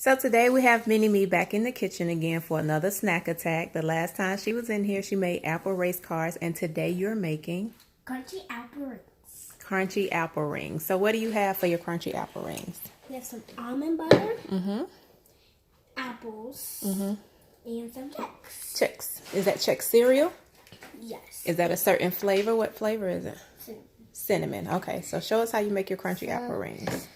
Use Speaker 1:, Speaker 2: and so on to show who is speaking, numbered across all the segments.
Speaker 1: So today we have Mini Me back in the kitchen again for another snack attack. The last time she was in here, she made apple race cars, and today you're making
Speaker 2: crunchy apple rings.
Speaker 1: Crunchy apple rings. So what do you have for your crunchy apple rings?
Speaker 2: We have some almond butter, apples, and some Chex.
Speaker 1: Chex. Is that Chex cereal?
Speaker 2: Yes.
Speaker 1: Is that a certain flavor? What flavor is it?
Speaker 2: Cinnamon.
Speaker 1: Cinnamon. Okay, so show us how you make your crunchy apple rings.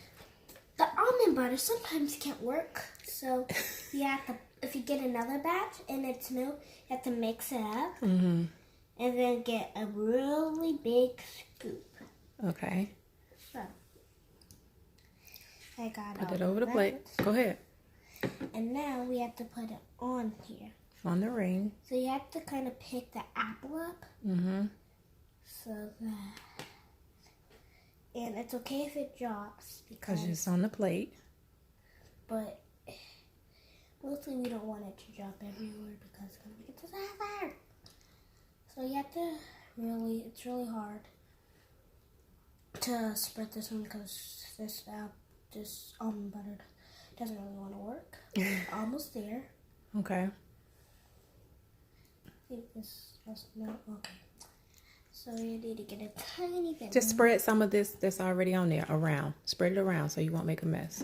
Speaker 2: The almond butter sometimes can't work, so you have to. If you get another batch and it's new, you have to mix it up, and then get a really big scoop.
Speaker 1: Okay.
Speaker 2: So I got
Speaker 1: Put it over the plate. Go ahead.
Speaker 2: And now we have to put it on here.
Speaker 1: On the ring.
Speaker 2: So you have to kind of pick the apple up. So that. And it's okay if it drops
Speaker 1: because it's on the plate.
Speaker 2: But mostly we don't want it to drop everywhere because it's going to make a disaster. So you have to it's really hard to spread this one because this almond butter doesn't really want to work. Almost there.
Speaker 1: Okay.
Speaker 2: I think this must not. Okay. So you need to get a tiny bit.
Speaker 1: Just spread some of this that's already on there around. Spread it around so you won't make a mess.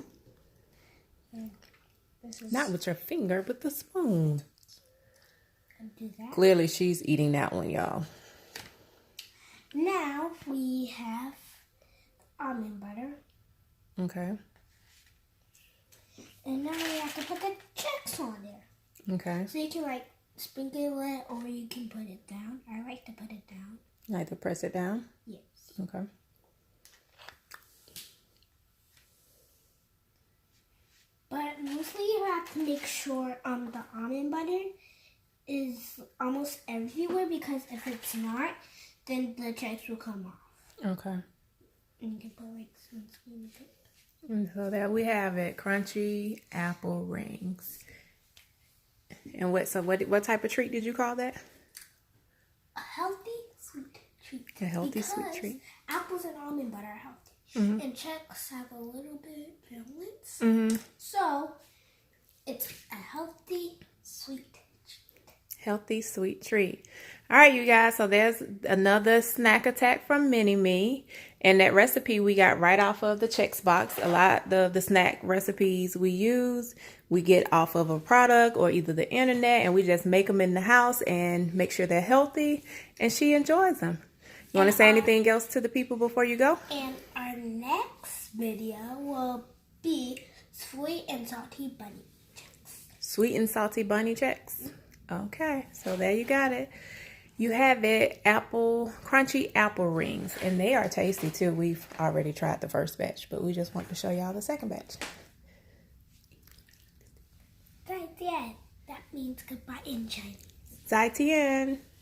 Speaker 1: Not with your finger, but the spoon.
Speaker 2: Do that.
Speaker 1: Clearly she's eating that one, y'all.
Speaker 2: Now we have almond butter.
Speaker 1: Okay.
Speaker 2: And now we have to put the Chex on there.
Speaker 1: Okay.
Speaker 2: So you can sprinkle it or you can put it down. I like to put it down.
Speaker 1: You like to press it down?
Speaker 2: Yes.
Speaker 1: Okay.
Speaker 2: But mostly you have to make sure the almond butter is almost everywhere because if it's not, then the Chex will come off.
Speaker 1: Okay.
Speaker 2: And you can put some spoon in it.
Speaker 1: And so there we have it, crunchy apple rings. And what type of treat did you call that?
Speaker 2: A healthy sweet treat.
Speaker 1: A healthy sweet treat.
Speaker 2: Apples and almond butter are healthy. And Chex have a little bit of balance. So it's a healthy sweet treat.
Speaker 1: Healthy sweet treat. All right, you guys. So there's another snack attack from Mini Me. And that recipe we got right off of the Chex box. A lot of the snack recipes we use, we get off of a product or either the internet, and we just make them in the house and make sure they're healthy, and she enjoys them. You want to say anything else to the people before you go?
Speaker 2: And our next video will be sweet and salty bunny Chex.
Speaker 1: Sweet and salty bunny Chex. Okay, so there you got it. You have it, crunchy apple rings, and they are tasty too. We've already tried the first batch, but we just want to show y'all the second batch.
Speaker 2: Right there. That means goodbye in Chinese.
Speaker 1: 再见。